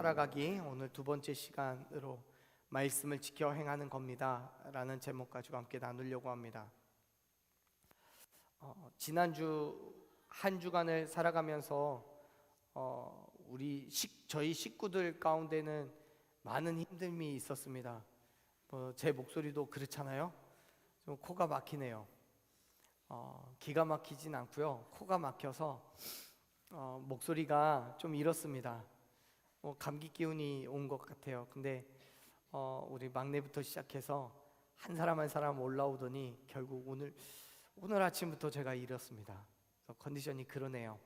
살아가기, 오늘 두 번째 시간으로 말씀을 지켜 행하는 겁니다 라는 제목 가지고 함께 나누려고 합니다. 지난주 한 주간을 살아가면서 저희 식구들 가운데는 많은 힘듦이 있었습니다. 제 목소리도 그렇잖아요. 좀 코가 막히네요. 기가 막히진 않고요, 코가 막혀서 목소리가 좀 이렇습니다. 감기 기운이 온 것 같아요. 근데 우리 막내부터 시작해서 한 사람 한 사람 올라오더니 결국 오늘 아침부터 제가 이렇습니다. 컨디션이 그러네요.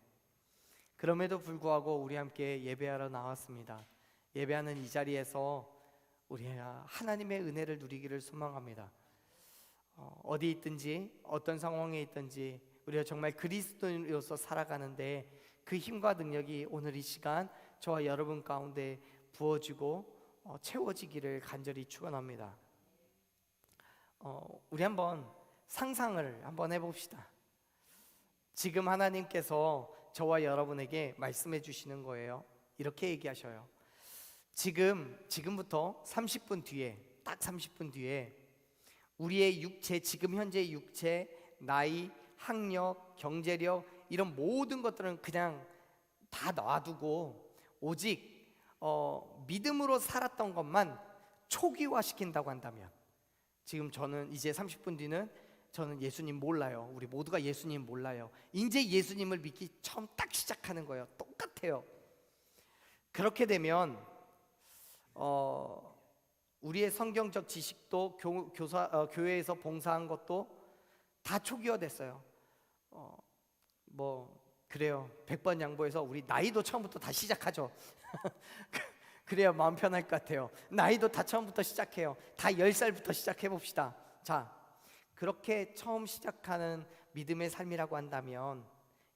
그럼에도 불구하고 우리 함께 예배하러 나왔습니다. 예배하는 이 자리에서 우리 하나님의 은혜를 누리기를 소망합니다. 어디 있든지 어떤 상황에 있든지 우리가 정말 그리스도인으로서 살아가는데 그 힘과 능력이 오늘 이 시간 저와 여러분 가운데 부어지고 채워지기를 간절히 축원합니다. 우리 한번 상상을 한번 해봅시다. 지금 하나님께서 저와 여러분에게 말씀해 주시는 거예요. 이렇게 얘기하셔요. 지금부터 30분 뒤에, 딱 30분 뒤에 우리의 육체, 지금 현재 육체, 나이, 학력, 경제력 이런 모든 것들은 그냥 다 놔두고 오직 믿음으로 살았던 것만 초기화시킨다고 한다면, 지금 저는 이제 30분 뒤는 저는 예수님 몰라요. 우리 모두가 예수님 몰라요. 이제 예수님을 믿기 처음 딱 시작하는 거예요. 똑같아요. 그렇게 되면 우리의 성경적 지식도 교회에서 봉사한 것도 다 초기화됐어요. 그래요. 100번 양보해서 우리 나이도 처음부터 다 시작하죠. 그래야 마음 편할 것 같아요. 나이도 다 처음부터 시작해요. 다 10살부터 시작해봅시다. 자, 그렇게 처음 시작하는 믿음의 삶이라고 한다면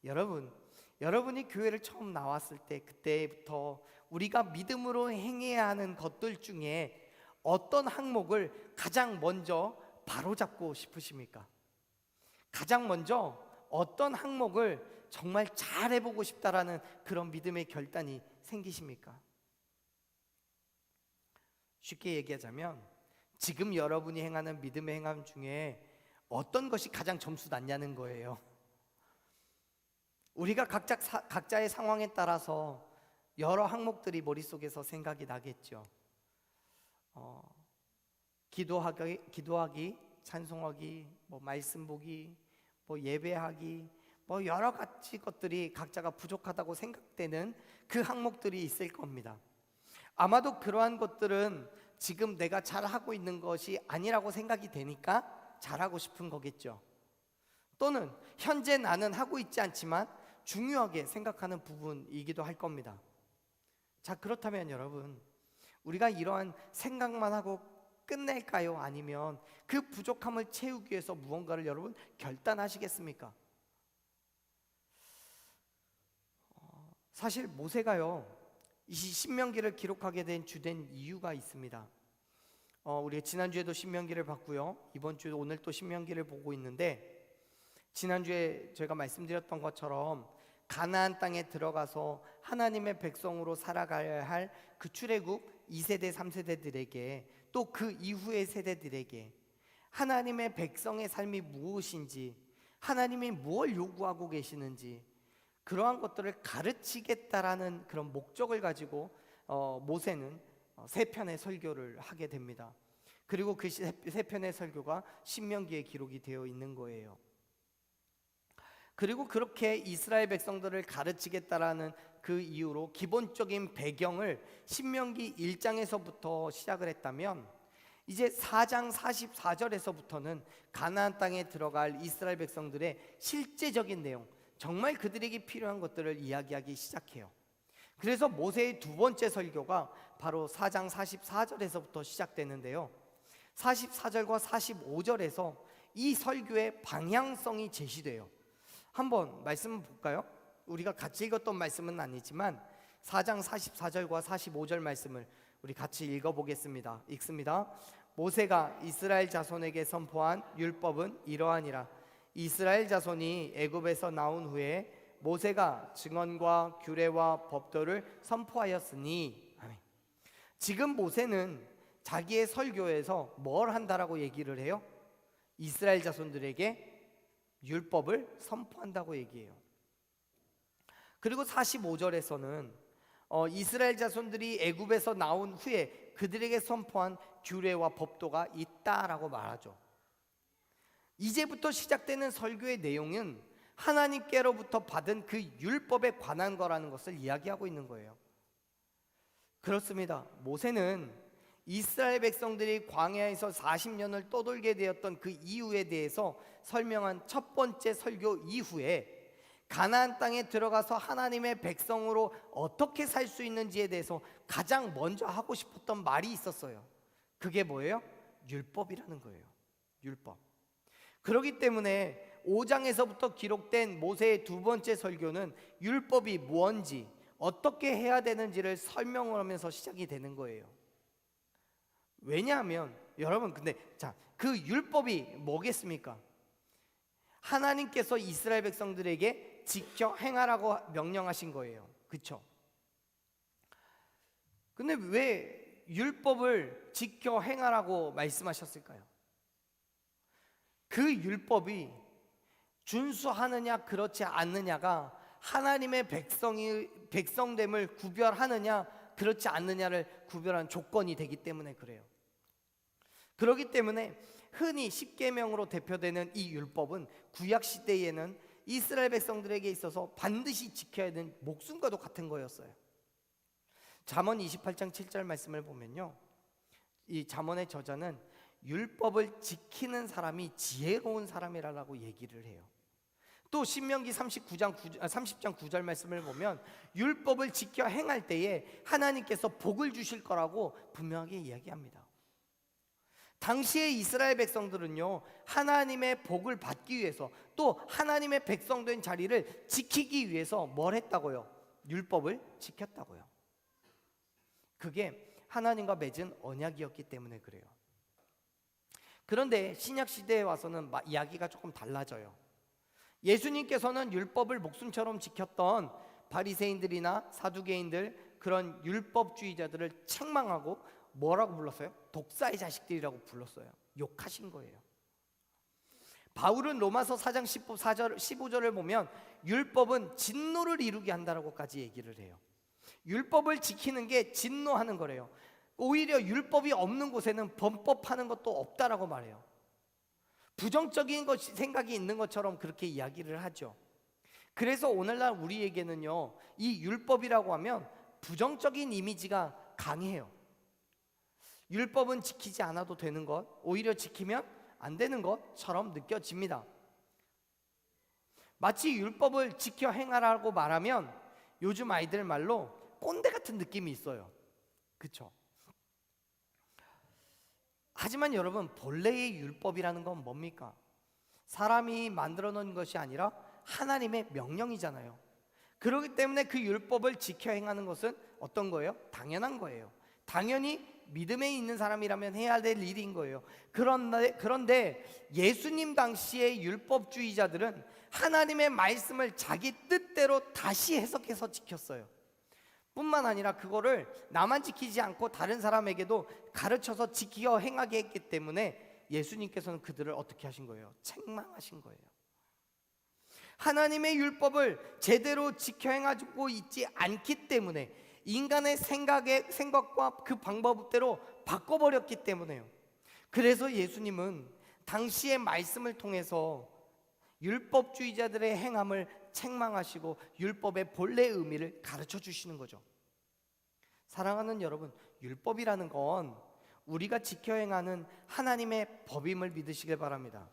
여러분이 교회를 처음 나왔을 때 그때부터 우리가 믿음으로 행해야 하는 것들 중에 어떤 항목을 가장 먼저 바로잡고 싶으십니까? 가장 먼저 어떤 항목을 정말 잘 해보고 싶다라는 그런 믿음의 결단이 생기십니까? 쉽게 얘기하자면 지금 여러분이 행하는 믿음의 행함 중에 어떤 것이 가장 점수 낮냐는 거예요. 우리가 각자의 상황에 따라서 여러 항목들이 머릿속에서 생각이 나겠죠. 기도하기, 찬송하기, 말씀 보기, 예배하기, 여러 가지 것들이 각자가 부족하다고 생각되는 그 항목들이 있을 겁니다. 아마도 그러한 것들은 지금 내가 잘하고 있는 것이 아니라고 생각이 되니까 잘하고 싶은 거겠죠. 또는 현재 나는 하고 있지 않지만 중요하게 생각하는 부분이기도 할 겁니다. 자, 그렇다면 여러분, 우리가 이러한 생각만 하고 끝낼까요? 아니면 그 부족함을 채우기 위해서 무언가를 여러분 결단하시겠습니까? 사실 모세가요, 이 신명기를 기록하게 된 주된 이유가 있습니다. 우리가 지난주에도 신명기를 봤고요, 이번 주에 오늘 또 신명기를 보고 있는데, 지난주에 제가 말씀드렸던 것처럼 가나안 땅에 들어가서 하나님의 백성으로 살아가야 할 그 출애굽 2세대 3세대들에게, 또 그 이후의 세대들에게 하나님의 백성의 삶이 무엇인지, 하나님이 무엇을 요구하고 계시는지 그러한 것들을 가르치겠다라는 그런 목적을 가지고 모세는 세 편의 설교를 하게 됩니다. 그리고 그 세 편의 설교가 신명기에 기록이 되어 있는 거예요. 그리고 그렇게 이스라엘 백성들을 가르치겠다라는 그 이유로 기본적인 배경을 신명기 1장에서부터 시작을 했다면, 이제 4장 44절에서부터는 가나안 땅에 들어갈 이스라엘 백성들의 실제적인 내용, 정말 그들에게 필요한 것들을 이야기하기 시작해요. 그래서 모세의 두 번째 설교가 바로 4장 44절에서부터 시작되는데요, 44절과 45절에서 이 설교의 방향성이 제시돼요. 한번 말씀을 볼까요? 우리가 같이 읽었던 말씀은 아니지만 4장 44절과 45절 말씀을 우리 같이 읽어보겠습니다. 읽습니다. 모세가 이스라엘 자손에게 선포한 율법은 이러하니라. 이스라엘 자손이 애굽에서 나온 후에 모세가 증언과 규례와 법도를 선포하였으니, 아멘. 지금 모세는 자기의 설교에서 뭘 한다라고 얘기를 해요? 이스라엘 자손들에게 율법을 선포한다고 얘기해요. 그리고 45절에서는 이스라엘 자손들이 애굽에서 나온 후에 그들에게 선포한 규례와 법도가 있다라고 말하죠. 이제부터 시작되는 설교의 내용은 하나님께로부터 받은 그 율법에 관한 거라는 것을 이야기하고 있는 거예요. 그렇습니다. 모세는 이스라엘 백성들이 광야에서 40년을 떠돌게 되었던 그 이유에 대해서 설명한 첫 번째 설교 이후에 가나안 땅에 들어가서 하나님의 백성으로 어떻게 살 수 있는지에 대해서 가장 먼저 하고 싶었던 말이 있었어요. 그게 뭐예요? 율법이라는 거예요. 율법. 그렇기 때문에 5장에서부터 기록된 모세의 두 번째 설교는 율법이 뭔지, 어떻게 해야 되는지를 설명을 하면서 시작이 되는 거예요. 왜냐하면 여러분, 근데 그 율법이 뭐겠습니까? 하나님께서 이스라엘 백성들에게 지켜 행하라고 명령하신 거예요. 그렇죠? 근데 왜 율법을 지켜 행하라고 말씀하셨을까요? 그 율법이 준수하느냐 그렇지 않느냐가 하나님의 백성됨을 구별하느냐 그렇지 않느냐를 구별하는 조건이 되기 때문에 그래요. 그렇기 때문에 흔히 십계명으로 대표되는 이 율법은 구약 시대에는 이스라엘 백성들에게 있어서 반드시 지켜야 되는 목숨과도 같은 거였어요. 잠언 28장 7절 말씀을 보면요, 이 잠언의 저자는 율법을 지키는 사람이 지혜로운 사람이라고 얘기를 해요. 또 신명기 30장 9절 말씀을 보면 율법을 지켜 행할 때에 하나님께서 복을 주실 거라고 분명하게 이야기합니다. 당시의 이스라엘 백성들은요, 하나님의 복을 받기 위해서 또 하나님의 백성된 자리를 지키기 위해서 뭘 했다고요? 율법을 지켰다고요. 그게 하나님과 맺은 언약이었기 때문에 그래요. 그런데 신약 시대에 와서는 이야기가 조금 달라져요. 예수님께서는 율법을 목숨처럼 지켰던 바리새인들이나 사두개인들, 그런 율법주의자들을 책망하고 뭐라고 불렀어요? 독사의 자식들이라고 불렀어요. 욕하신 거예요. 바울은 로마서 4장 15절을 보면 율법은 진노를 이루게 한다라고까지 얘기를 해요. 율법을 지키는 게 진노하는 거래요. 오히려 율법이 없는 곳에는 범법하는 것도 없다라고 말해요. 부정적인 생각이 있는 것처럼 그렇게 이야기를 하죠. 그래서 오늘날 우리에게는요, 이 율법이라고 하면 부정적인 이미지가 강해요. 율법은 지키지 않아도 되는 것, 오히려 지키면 안 되는 것처럼 느껴집니다. 마치 율법을 지켜 행하라고 말하면 요즘 아이들 말로 꼰대 같은 느낌이 있어요. 그렇죠? 하지만 여러분, 본래의 율법이라는 건 뭡니까? 사람이 만들어 놓은 것이 아니라 하나님의 명령이잖아요. 그렇기 때문에 그 율법을 지켜 행하는 것은 어떤 거예요? 당연한 거예요. 당연히 믿음에 있는 사람이라면 해야 될 일인 거예요. 그런데 예수님 당시의 율법주의자들은 하나님의 말씀을 자기 뜻대로 다시 해석해서 지켰어요. 뿐만 아니라 그거를 나만 지키지 않고 다른 사람에게도 가르쳐서 지키어 행하게 했기 때문에 예수님께서는 그들을 어떻게 하신 거예요? 책망하신 거예요. 하나님의 율법을 제대로 지켜 행하고 있지 않기 때문에 인간의 생각과 그 방법대로 바꿔버렸기 때문에요. 그래서 예수님은 당시의 말씀을 통해서 율법주의자들의 행함을 책망하시고 율법의 본래 의미를 가르쳐 주시는 거죠. 사랑하는 여러분, 율법이라는 건 우리가 지켜 행하는 하나님의 법임을 믿으시길 바랍니다.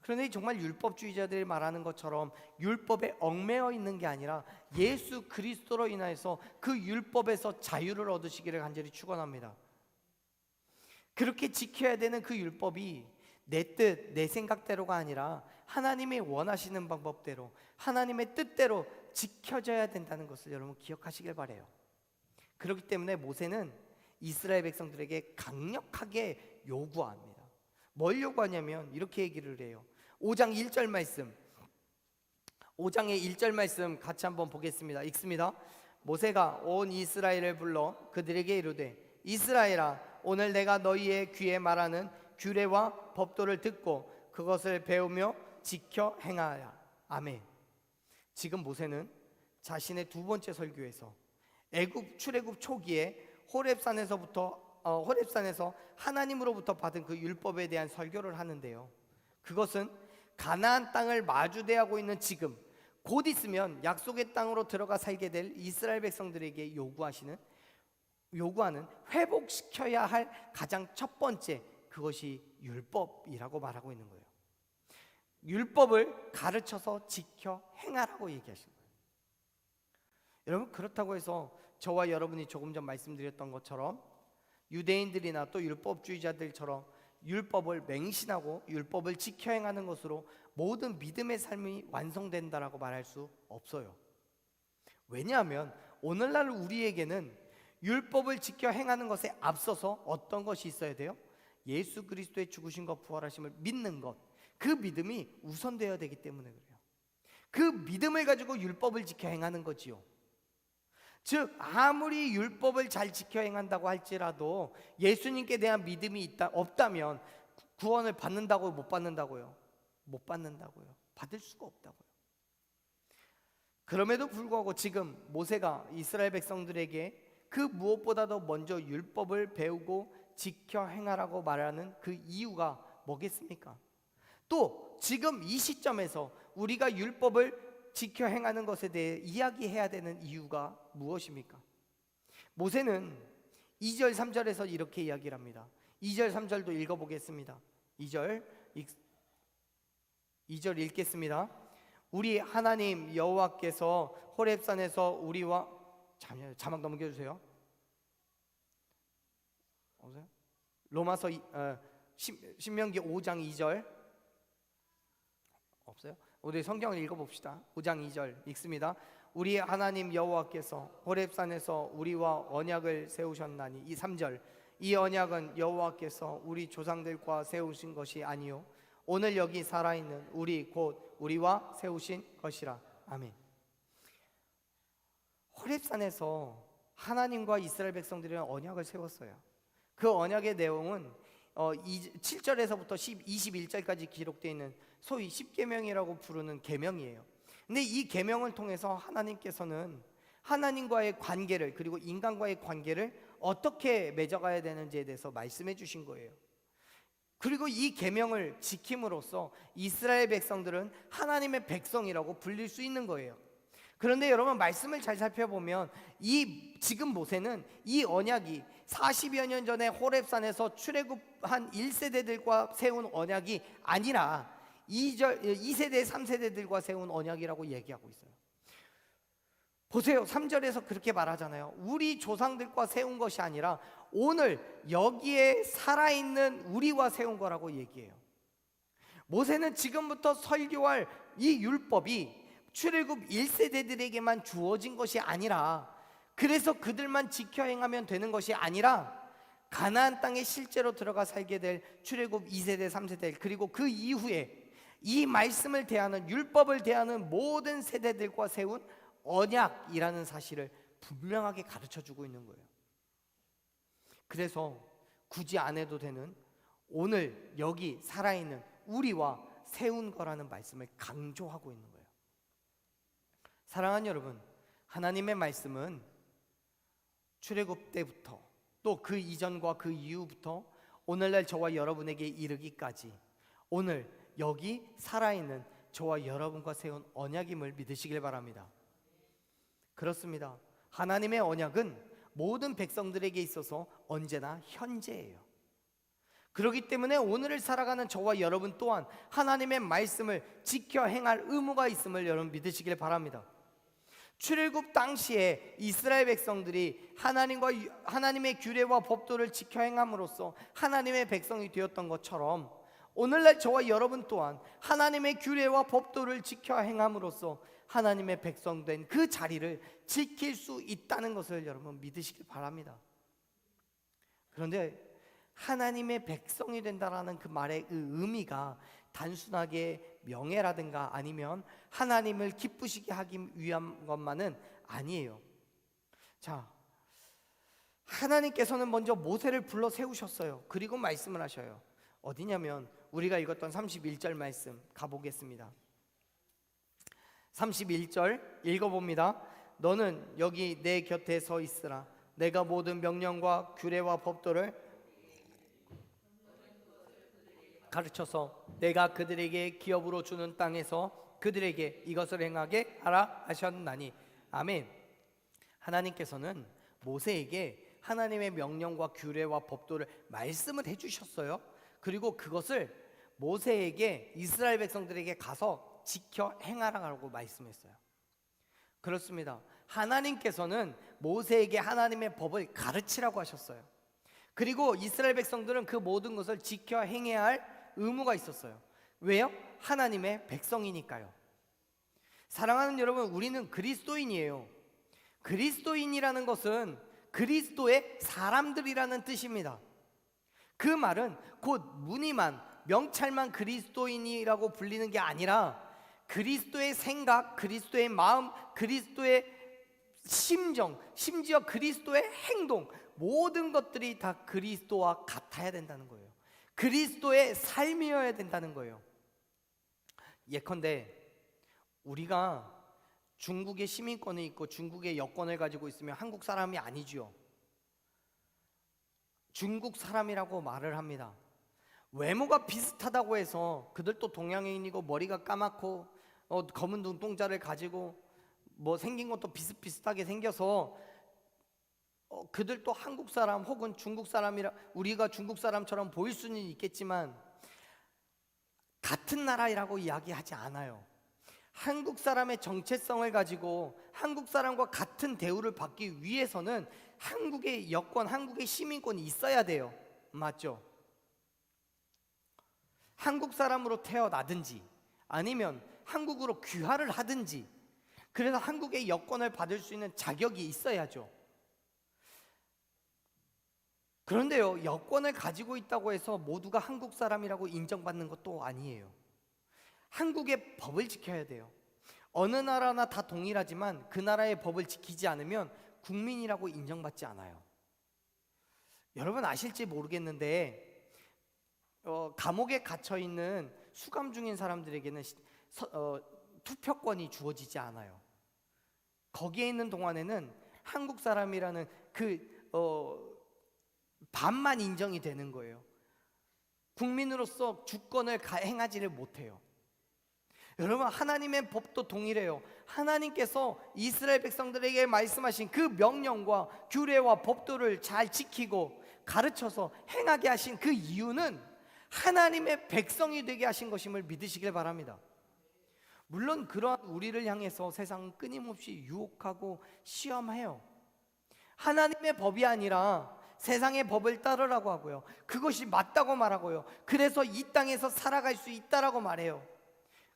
그런데 정말 율법주의자들이 말하는 것처럼 율법에 얽매여 있는 게 아니라 예수 그리스도로 인하여서 그 율법에서 자유를 얻으시기를 간절히 축원합니다. 그렇게 지켜야 되는 그 율법이 내 뜻, 내 생각대로가 아니라 하나님이 원하시는 방법대로, 하나님의 뜻대로 지켜져야 된다는 것을 여러분 기억하시길 바라요. 그렇기 때문에 모세는 이스라엘 백성들에게 강력하게 요구합니다. 뭘 요구하냐면 이렇게 얘기를 해요. 5장 1절 말씀, 5장의 1절 말씀 같이 한번 보겠습니다. 읽습니다. 모세가 온 이스라엘을 불러 그들에게 이르되 이스라엘아, 오늘 내가 너희의 귀에 말하는 규례와 법도를 듣고 그것을 배우며 지켜 행하라. 아멘. 지금 모세는 자신의 두 번째 설교에서 출애굽 초기에 호렙산에서 하나님으로부터 받은 그 율법에 대한 설교를 하는데요, 그것은 가나안 땅을 마주대하고 있는 지금 곧 있으면 약속의 땅으로 들어가 살게 될 이스라엘 백성들에게 요구하는 회복시켜야 할 가장 첫 번째, 그것이 율법이라고 말하고 있는 거예요. 율법을 가르쳐서 지켜 행하라고 얘기하신 거예요. 여러분, 그렇다고 해서 저와 여러분이 조금 전 말씀드렸던 것처럼 유대인들이나 또 율법주의자들처럼 율법을 맹신하고 율법을 지켜 행하는 것으로 모든 믿음의 삶이 완성된다라고 말할 수 없어요. 왜냐하면 오늘날 우리에게는 율법을 지켜 행하는 것에 앞서서 어떤 것이 있어야 돼요? 예수 그리스도의 죽으신 것, 부활하심을 믿는 것, 그 믿음이 우선되어야 되기 때문에 그래요. 그 믿음을 가지고 율법을 지켜 행하는 거지요. 즉, 아무리 율법을 잘 지켜 행한다고 할지라도 예수님께 대한 믿음이 없다면 구원을 받는다고요? 못 받는다고요? 못 받는다고요. 받을 수가 없다고요. 그럼에도 불구하고 지금 모세가 이스라엘 백성들에게 그 무엇보다도 먼저 율법을 배우고 지켜 행하라고 말하는 그 이유가 뭐겠습니까? 또 지금 이 시점에서 우리가 율법을 지켜 행하는 것에 대해 이야기해야 되는 이유가 무엇입니까? 모세는 2절 3절에서 이렇게 이야기를 합니다. 2절 3절도 읽어보겠습니다. 2절 읽겠습니다. 우리 하나님 여호와께서 호렙산에서 우리와, 자막 넘겨주세요. 로마서 신명기 5장 2절 없어요? 우리 성경을 읽어봅시다. 5장 2절 읽습니다. 우리 하나님 여호와께서 호렙산에서 우리와 언약을 세우셨나니. 이 3절, 이 언약은 여호와께서 우리 조상들과 세우신 것이 아니요 오늘 여기 살아있는 우리 곧 우리와 세우신 것이라. 아멘. 호렙산에서 하나님과 이스라엘 백성들은 언약을 세웠어요. 그 언약의 내용은 7절에서부터 21절까지 기록되어 있는 소위 십계명이라고 부르는 계명이에요. 근데 이 계명을 통해서 하나님께서는 하나님과의 관계를, 그리고 인간과의 관계를 어떻게 맺어가야 되는지에 대해서 말씀해 주신 거예요. 그리고 이 계명을 지킴으로써 이스라엘 백성들은 하나님의 백성이라고 불릴 수 있는 거예요. 그런데 여러분, 말씀을 잘 살펴보면 지금 모세는 이 언약이 40여 년 전에 호렙산에서 출애굽한 1세대들과 세운 언약이 아니라 2세대 3세대들과 세운 언약이라고 얘기하고 있어요. 보세요, 3절에서 그렇게 말하잖아요. 우리 조상들과 세운 것이 아니라 오늘 여기에 살아있는 우리와 세운 거라고 얘기해요. 모세는 지금부터 설교할 이 율법이 출애굽 1세대들에게만 주어진 것이 아니라, 그래서 그들만 지켜 행하면 되는 것이 아니라 가나안 땅에 실제로 들어가 살게 될 출애굽 2세대 3세대, 그리고 그 이후에 이 말씀을 대하는, 율법을 대하는 모든 세대들과 세운 언약이라는 사실을 분명하게 가르쳐주고 있는 거예요. 그래서 굳이 안 해도 되는 오늘 여기 살아있는 우리와 세운 거라는 말씀을 강조하고 있는 거예요. 사랑하는 여러분, 하나님의 말씀은 출애굽 때부터 또 그 이전과 그 이후부터 오늘날 저와 여러분에게 이르기까지 오늘 여기 살아있는 저와 여러분과 세운 언약임을 믿으시길 바랍니다. 그렇습니다. 하나님의 언약은 모든 백성들에게 있어서 언제나 현재예요. 그렇기 때문에 오늘을 살아가는 저와 여러분 또한 하나님의 말씀을 지켜 행할 의무가 있음을 여러분 믿으시길 바랍니다. 출애굽 당시에 이스라엘 백성들이 하나님의 규례와 법도를 지켜 행함으로써 하나님의 백성이 되었던 것처럼 오늘날 저와 여러분 또한 하나님의 규례와 법도를 지켜 행함으로써 하나님의 백성된 그 자리를 지킬 수 있다는 것을 여러분 믿으시길 바랍니다. 그런데 하나님의 백성이 된다라는 그 말의 그 의미가 단순하게 명예라든가 아니면 하나님을 기쁘시게 하기 위한 것만은 아니에요. 자, 하나님께서는 먼저 모세를 불러 세우셨어요. 그리고 말씀을 하셔요. 어디냐면 우리가 읽었던 31절 말씀 가보겠습니다. 31절 읽어봅니다. 너는 여기 내 곁에 서 있으라. 내가 모든 명령과 규례와 법도를 가르쳐서 내가 그들에게 기업으로 주는 땅에서 그들에게 이것을 행하게 하라 하셨나니. 아멘. 하나님께서는 모세에게 하나님의 명령과 규례와 법도를 말씀을 해주셨어요. 그리고 그것을 모세에게, 이스라엘 백성들에게 가서 지켜 행하라고 말씀했어요. 그렇습니다. 하나님께서는 모세에게 하나님의 법을 가르치라고 하셨어요. 그리고 이스라엘 백성들은 그 모든 것을 지켜 행해야 할 의무가 있었어요. 왜요? 하나님의 백성이니까요. 사랑하는 여러분, 우리는 그리스도인이에요. 그리스도인이라는 것은 그리스도의 사람들이라는 뜻입니다. 그 말은 곧 무늬만, 명찰만 그리스도인이라고 불리는 게 아니라 그리스도의 생각, 그리스도의 마음, 그리스도의 심정, 심지어 그리스도의 행동, 모든 것들이 다 그리스도와 같아야 된다는 거예요. 그리스도의 삶이어야 된다는 거예요. 예컨대 우리가 중국의 시민권이 있고 중국의 여권을 가지고 있으면 한국 사람이 아니지요. 중국 사람이라고 말을 합니다. 외모가 비슷하다고 해서 그들도 동양인이고 머리가 까맣고 검은 눈동자를 가지고 뭐 생긴 것도 비슷비슷하게 생겨서 그들도 한국 사람 혹은 중국 사람이라, 우리가 중국 사람처럼 보일 수는 있겠지만 같은 나라라고 이야기하지 않아요. 한국 사람의 정체성을 가지고 한국 사람과 같은 대우를 받기 위해서는 한국의 여권, 한국의 시민권이 있어야 돼요. 맞죠? 한국 사람으로 태어나든지 아니면 한국으로 귀화를 하든지, 그래서 한국의 여권을 받을 수 있는 자격이 있어야죠. 그런데요, 여권을 가지고 있다고 해서 모두가 한국 사람이라고 인정받는 것도 아니에요. 한국의 법을 지켜야 돼요. 어느 나라나 다 동일하지만 그 나라의 법을 지키지 않으면 국민이라고 인정받지 않아요. 여러분 아실지 모르겠는데 감옥에 gat혀 있는 수감 중인 사람들에게는 투표권이 주어지지 않아요. 거기에 있는 동안에는 한국 사람이라는 반만 인정이 되는 거예요. 국민으로서 주권을 행하지를 못해요. 여러분, 하나님의 법도 동일해요. 하나님께서 이스라엘 백성들에게 말씀하신 그 명령과 규례와 법도를 잘 지키고 가르쳐서 행하게 하신 그 이유는 하나님의 백성이 되게 하신 것임을 믿으시길 바랍니다. 물론 그러한 우리를 향해서 세상은 끊임없이 유혹하고 시험해요. 하나님의 법이 아니라 세상의 법을 따르라고 하고요, 그것이 맞다고 말하고요, 그래서 이 땅에서 살아갈 수 있다라고 말해요.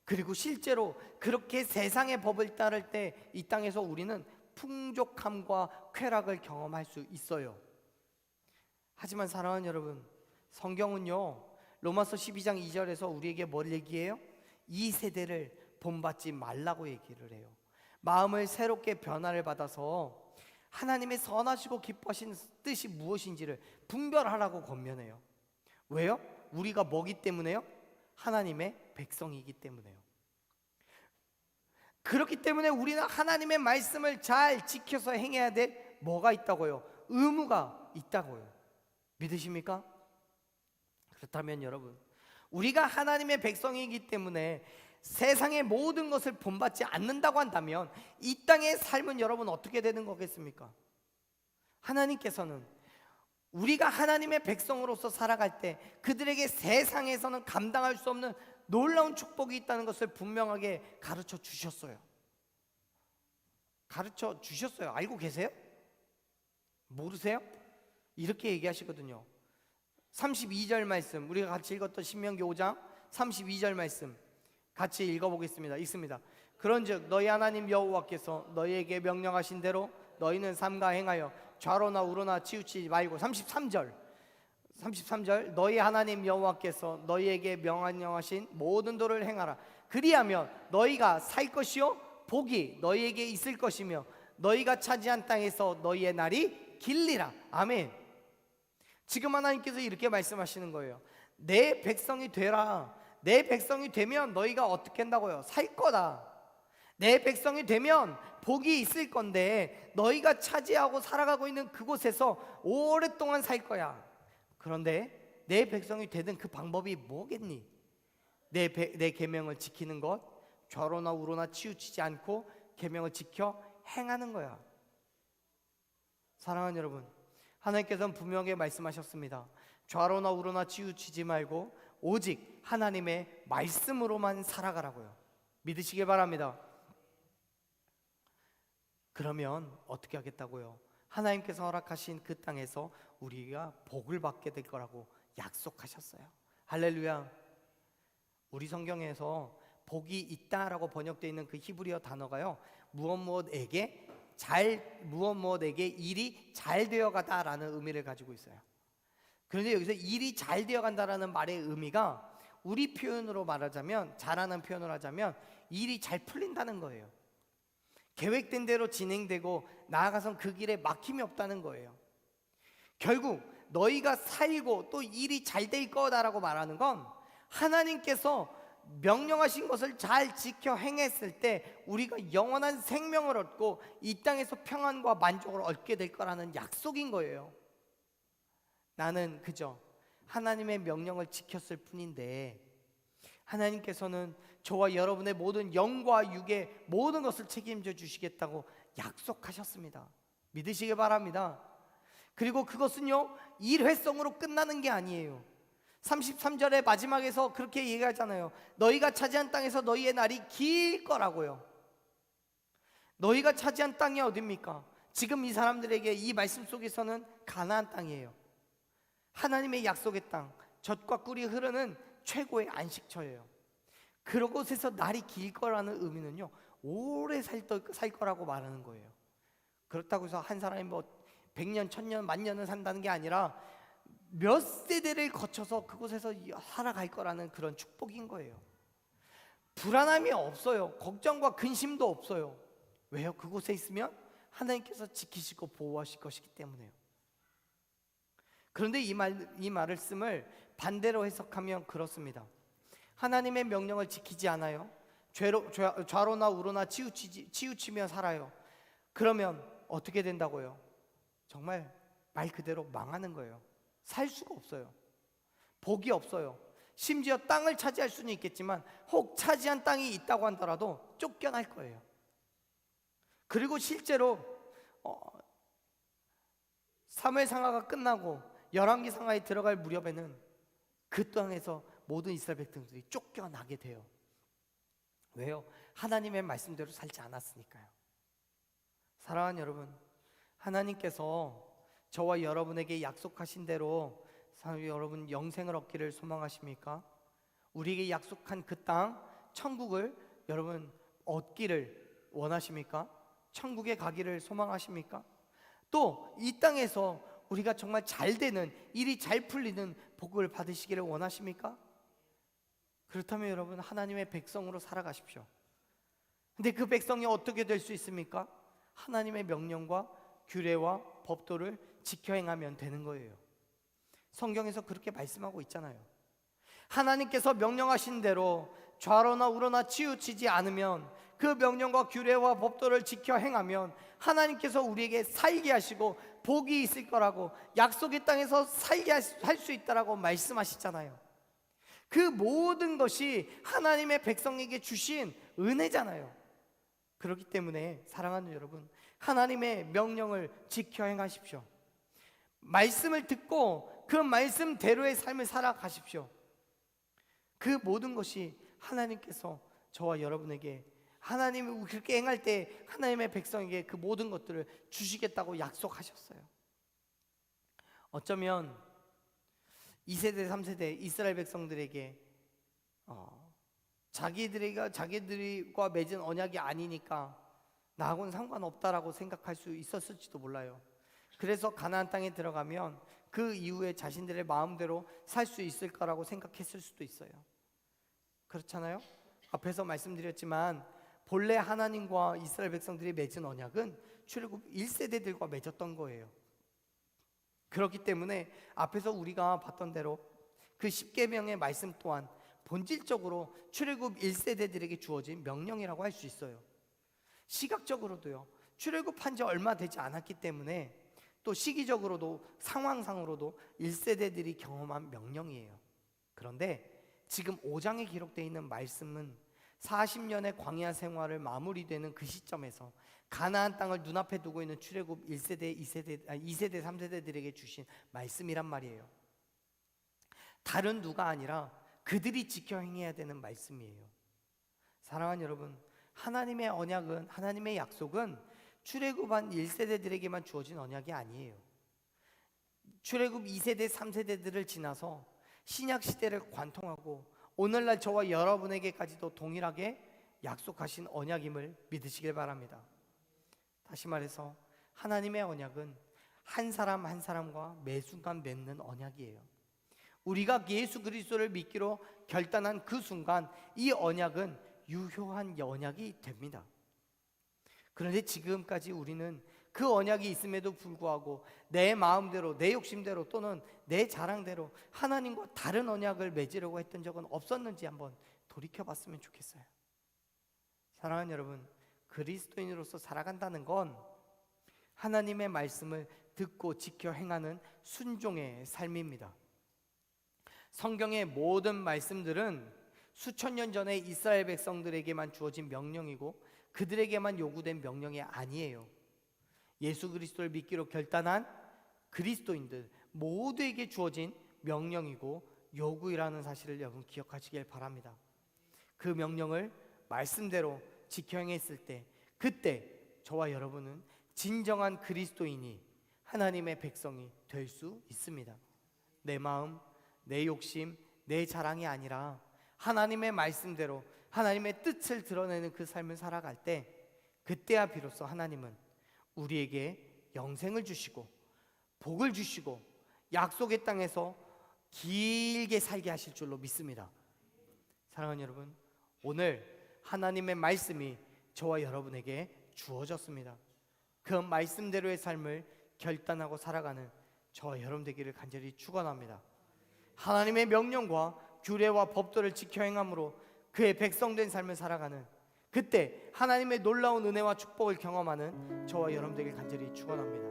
그리고 실제로 그렇게 세상의 법을 따를 때 이 땅에서 우리는 풍족함과 쾌락을 경험할 수 있어요. 하지만 사랑하는 여러분, 성경은요 로마서 12장 2절에서 우리에게 뭘 얘기해요? 이 세대를 본받지 말라고 얘기를 해요. 마음을 새롭게 변화를 받아서 하나님의 선하시고 기뻐하신 뜻이 무엇인지를 분별하라고 권면해요. 왜요? 우리가 뭐기 때문에요? 하나님의 백성이기 때문에요. 그렇기 때문에 우리는 하나님의 말씀을 잘 지켜서 행해야 될 뭐가 있다고요? 의무가 있다고요. 믿으십니까? 그렇다면 여러분, 우리가 하나님의 백성이기 때문에 세상의 모든 것을 본받지 않는다고 한다면 이 땅의 삶은 여러분 어떻게 되는 거겠습니까? 하나님께서는 우리가 하나님의 백성으로서 살아갈 때 그들에게 세상에서는 감당할 수 없는 놀라운 축복이 있다는 것을 분명하게 가르쳐 주셨어요. 가르쳐 주셨어요. 알고 계세요? 모르세요? 이렇게 얘기하시거든요. 32절 말씀, 우리가 같이 읽었던 신명기 5장 32절 말씀 같이 읽어보겠습니다. 읽습니다. 그런즉 너희 하나님 여호와께서 너희에게 명령하신 대로 너희는 삼가 행하여 좌로나 우로나 치우치지 말고 33절 너희 하나님 여호와께서 너희에게 명령하신 모든 도를 행하라. 그리하면 너희가 살 것이요 복이 너희에게 있을 것이며 너희가 차지한 땅에서 너희의 날이 길리라. 아멘. 지금 하나님께서 이렇게 말씀하시는 거예요. 내 백성이 되라. 내 백성이 되면 너희가 어떻게 한다고요? 살 거다. 내 백성이 되면 복이 있을 건데 너희가 차지하고 살아가고 있는 그곳에서 오랫동안 살 거야. 그런데 내 백성이 되는 그 방법이 뭐겠니? 내 계명을 지키는 것, 좌로나 우로나 치우치지 않고 계명을 지켜 행하는 거야. 사랑하는 여러분, 하나님께서는 분명하게 말씀하셨습니다. 좌로나 우로나 치우치지 말고 오직 하나님의 말씀으로만 살아가라고요. 믿으시길 바랍니다. 그러면 어떻게 하겠다고요? 하나님께서 허락하신 그 땅에서 우리가 복을 받게 될 거라고 약속하셨어요. 할렐루야. 우리 성경에서 복이 있다라고 번역되어 있는 그 히브리어 단어가요, 무엇무엇에게 일이 잘 되어가다라는 의미를 가지고 있어요. 그런데 여기서 일이 잘 되어간다라는 말의 의미가 우리 표현으로 말하자면, 잘하는 표현을 하자면 일이 잘 풀린다는 거예요. 계획된 대로 진행되고 나아가선 그 길에 막힘이 없다는 거예요. 결국 너희가 살고 또 일이 잘 될 거다라고 말하는 건 하나님께서 명령하신 것을 잘 지켜 행했을 때 우리가 영원한 생명을 얻고 이 땅에서 평안과 만족을 얻게 될 거라는 약속인 거예요. 나는 그저 하나님의 명령을 지켰을 뿐인데 하나님께서는 저와 여러분의 모든 영과 육의 모든 것을 책임져 주시겠다고 약속하셨습니다. 믿으시길 바랍니다. 그리고 그것은요, 일회성으로 끝나는 게 아니에요. 33절의 마지막에서 그렇게 얘기하잖아요. 너희가 차지한 땅에서 너희의 날이 길 거라고요. 너희가 차지한 땅이 어딥니까? 지금 이 사람들에게 이 말씀 속에서는 가나안 땅이에요. 하나님의 약속의 땅, 젖과 꿀이 흐르는 최고의 안식처예요. 그곳에서 날이 길 거라는 의미는요, 오래 살 거라고 말하는 거예요. 그렇다고 해서 한 사람이 뭐 100년, 1000년, 만년을 산다는 게 아니라 몇 세대를 거쳐서 그곳에서 살아갈 거라는 그런 축복인 거예요. 불안함이 없어요. 걱정과 근심도 없어요. 왜요? 그곳에 있으면 하나님께서 지키시고 보호하실 것이기 때문에요. 그런데 이 말씀을 반대로 해석하면 그렇습니다. 하나님의 명령을 지키지 않아요. 좌로나 우로나 치우치며 살아요. 그러면 어떻게 된다고요? 정말 말 그대로 망하는 거예요. 살 수가 없어요. 복이 없어요. 심지어 땅을 차지할 수는 있겠지만 혹 차지한 땅이 있다고 하더라도 쫓겨날 거예요. 그리고 실제로 사무엘상하가 끝나고 열왕기상하에 들어갈 무렵에는 그 땅에서 모든 이스라엘 백성들이 쫓겨나게 돼요. 왜요? 하나님의 말씀대로 살지 않았으니까요. 사랑하는 여러분, 하나님께서 저와 여러분에게 약속하신 대로 여러분 영생을 얻기를 소망하십니까? 우리에게 약속한 그 땅, 천국을 여러분 얻기를 원하십니까? 천국에 가기를 소망하십니까? 또 이 땅에서 우리가 정말 잘 되는, 일이 잘 풀리는 복을 받으시기를 원하십니까? 그렇다면 여러분 하나님의 백성으로 살아가십시오. 근데 그 백성이 어떻게 될 수 있습니까? 하나님의 명령과 규례와 법도를 지켜 행하면 되는 거예요. 성경에서 그렇게 말씀하고 있잖아요. 하나님께서 명령하신 대로 좌로나 우로나 치우치지 않으면, 그 명령과 규례와 법도를 지켜 행하면 하나님께서 우리에게 살게 하시고 복이 있을 거라고, 약속의 땅에서 살게 할 수 있다라고 말씀하시잖아요. 그 모든 것이 하나님의 백성에게 주신 은혜잖아요. 그렇기 때문에 사랑하는 여러분, 하나님의 명령을 지켜 행하십시오. 말씀을 듣고 그 말씀대로의 삶을 살아가십시오. 그 모든 것이 하나님께서 저와 여러분에게, 하나님이 그렇게 행할 때 하나님의 백성에게 그 모든 것들을 주시겠다고 약속하셨어요. 어쩌면 2세대 3세대 이스라엘 백성들에게 자기들과 맺은 언약이 아니니까 나하고는 상관없다라고 생각할 수 있었을지도 몰라요. 그래서 가나안 땅에 들어가면 그 이후에 자신들의 마음대로 살 수 있을 거라고 생각했을 수도 있어요. 그렇잖아요? 앞에서 말씀드렸지만 본래 하나님과 이스라엘 백성들이 맺은 언약은 출애굽 1세대들과 맺었던 거예요. 그렇기 때문에 앞에서 우리가 봤던 대로 그 십계명의 말씀 또한 본질적으로 출애굽 1세대들에게 주어진 명령이라고 할 수 있어요. 시각적으로도요, 출애굽한 지 얼마 되지 않았기 때문에 또 시기적으로도 상황상으로도 1세대들이 경험한 명령이에요. 그런데 지금 5장에 기록되어 있는 말씀은 40년의 광야 생활을 마무리되는 그 시점에서 가나안 땅을 눈앞에 두고 있는 출애굽 1세대, 2세대, 3세대들에게 주신 말씀이란 말이에요. 다른 누가 아니라 그들이 지켜 행해야 되는 말씀이에요. 사랑하는 여러분, 하나님의 언약은, 하나님의 약속은 출애굽한 1세대들에게만 주어진 언약이 아니에요. 출애굽 2세대, 3세대들을 지나서 신약 시대를 관통하고 오늘날 저와 여러분에게까지도 동일하게 약속하신 언약임을 믿으시길 바랍니다. 다시 말해서 하나님의 언약은 한 사람 한 사람과 매 순간 맺는 언약이에요. 우리가 예수 그리스도를 믿기로 결단한 그 순간 이 언약은 유효한 언약이 됩니다. 그런데 지금까지 우리는 그 언약이 있음에도 불구하고 내 마음대로, 내 욕심대로 또는 내 자랑대로 하나님과 다른 언약을 맺으려고 했던 적은 없었는지 한번 돌이켜봤으면 좋겠어요. 사랑하는 여러분, 그리스도인으로서 살아간다는 건 하나님의 말씀을 듣고 지켜 행하는 순종의 삶입니다. 성경의 모든 말씀들은 수천 년 전에 이스라엘 백성들에게만 주어진 명령이고 그들에게만 요구된 명령이 아니에요. 예수 그리스도를 믿기로 결단한 그리스도인들 모두에게 주어진 명령이고 요구이라는 사실을 여러분 기억하시길 바랍니다. 그 명령을 말씀대로 지켜 행했을 때, 그때 저와 여러분은 진정한 그리스도인이, 하나님의 백성이 될 수 있습니다. 내 마음, 내 욕심, 내 자랑이 아니라 하나님의 말씀대로 하나님의 뜻을 드러내는 그 삶을 살아갈 때, 그때야 비로소 하나님은 우리에게 영생을 주시고 복을 주시고 약속의 땅에서 길게 살게 하실 줄로 믿습니다. 사랑하는 여러분, 오늘 하나님의 말씀이 저와 여러분에게 주어졌습니다. 그 말씀대로의 삶을 결단하고 살아가는 저와 여러분 되기를 간절히 축원합니다. 하나님의 명령과 규례와 법도를 지켜 행함으로 그의 백성된 삶을 살아가는, 그때 하나님의 놀라운 은혜와 축복을 경험하는 저와 여러분 되길 간절히 축원합니다.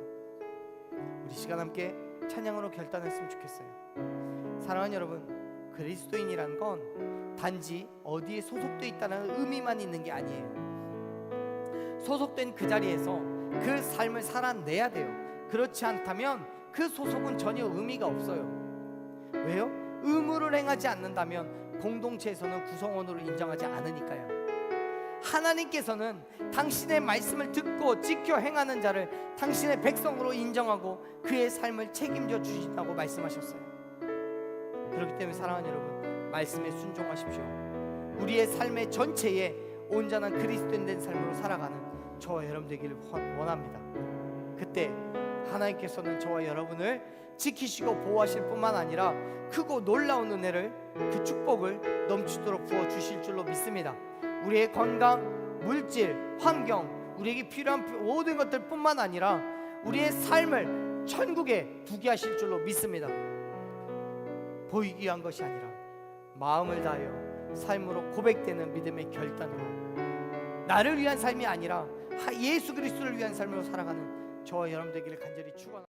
우리 시간 함께 찬양으로 결단했으면 좋겠어요. 사랑하는 여러분, 그리스도인이란 건 단지 어디에 소속되어 있다는 의미만 있는 게 아니에요. 소속된 그 자리에서 그 삶을 살아내야 돼요. 그렇지 않다면 그 소속은 전혀 의미가 없어요. 왜요? 의무를 행하지 않는다면 공동체에서는 구성원으로 인정하지 않으니까요. 하나님께서는 당신의 말씀을 듣고 지켜 행하는 자를 당신의 백성으로 인정하고 그의 삶을 책임져 주신다고 말씀하셨어요. 그렇기 때문에 사랑하는 여러분, 말씀에 순종하십시오. 우리의 삶의 전체에 온전한 그리스도인 된 삶으로 살아가는 저와 여러분 되기를 원합니다. 그때 하나님께서는 저와 여러분을 지키시고 보호하실 뿐만 아니라 크고 놀라운 은혜를, 그 축복을 넘치도록 부어주실 줄로 믿습니다. 우리의 건강, 물질, 환경, 우리에게 필요한 모든 것들 뿐만 아니라 우리의 삶을 천국에 두게 하실 줄로 믿습니다. 보이기 위한 것이 아니라 마음을 다하여 삶으로 고백되는 믿음의 결단으로, 나를 위한 삶이 아니라 예수 그리스도를 위한 삶으로 살아가는 저와 여러분 되기를 간절히 축원합니다.